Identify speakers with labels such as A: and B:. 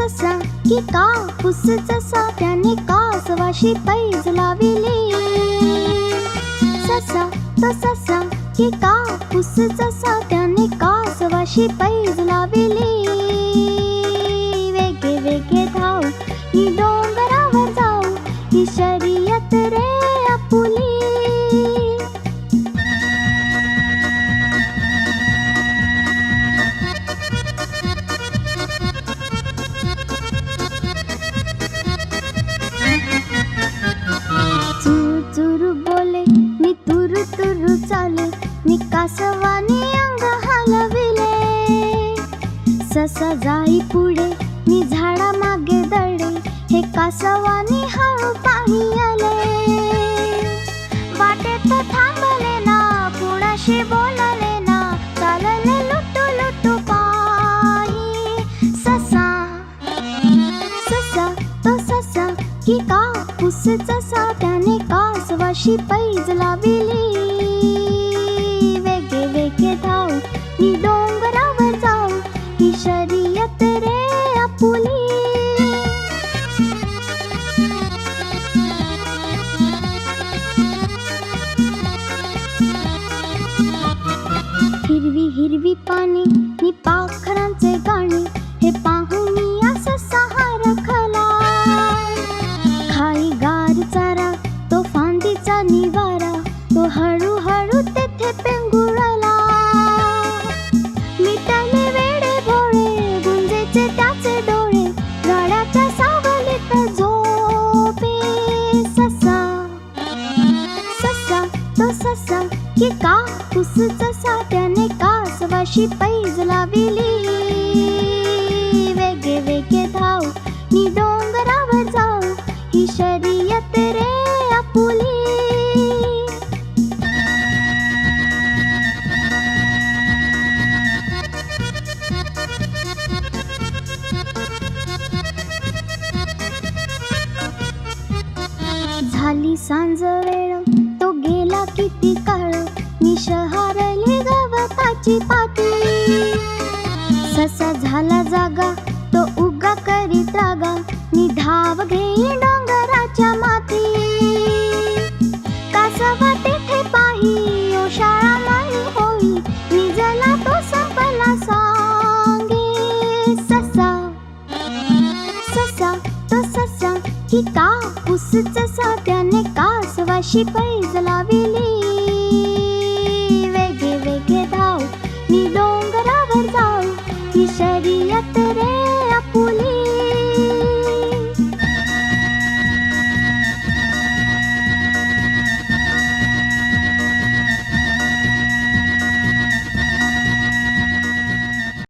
A: ससा की कापूस जसा त्याने कासवाशी पैज लाविली. ससा तो ससा की कापूस जसा त्याने कासवाशी पैज लाविली. वेगे वेगे धाव ही डोंगरावर जाऊ ही शर्यत रे आपुली. चुरू बोले मी तुरु तुरु चाले मी कासवाने अंग हलविले. ससा जाई पुढे मी झाडा मागे दडे हे कासवाने हळू पाही आले. वाटेत थांबले ना कुणाशी बोलले ना चालले लुटू लुटू पायी. ससा ससा तो ससा की कापूस जसा त्याने कासवाशी पैज लाविली. वेगे वेगे धाव ही डोंगरावर जाऊ ही शर्यत रे आपुली. हिरवी हिरवी पाने नि पाखरांचे गाणे हे पाहून मी ससा हरखला. खाई गार चारा तो फांदीचा निवारा तो हळूहळू तेथे पेंगुळला. मिटाले वेडे भोळे गुंजेचे त्याचे डोळे गाड्याच्या सावलीत झोपे. ससा ससा तो ससा की कापूस जसा त्याने कासवाशी पैज लाविली. वेगे वेगे धाव मी डोंगरावर जाऊ ही शर्यत रे आपुली. झाली सांज वेळ तो गेला किती काळ मी शहारली गवताची पाती. ससा झाला जागा तो उगा करीत रागा मी धाव घेई डोंगराच्या माती. कासवा तेथे पाही ओशाळा माई होई निजला तो संपला सांगे. ससा ससा तो ससा की कापूस जसा त्याने कासवाशी पैज लाविली.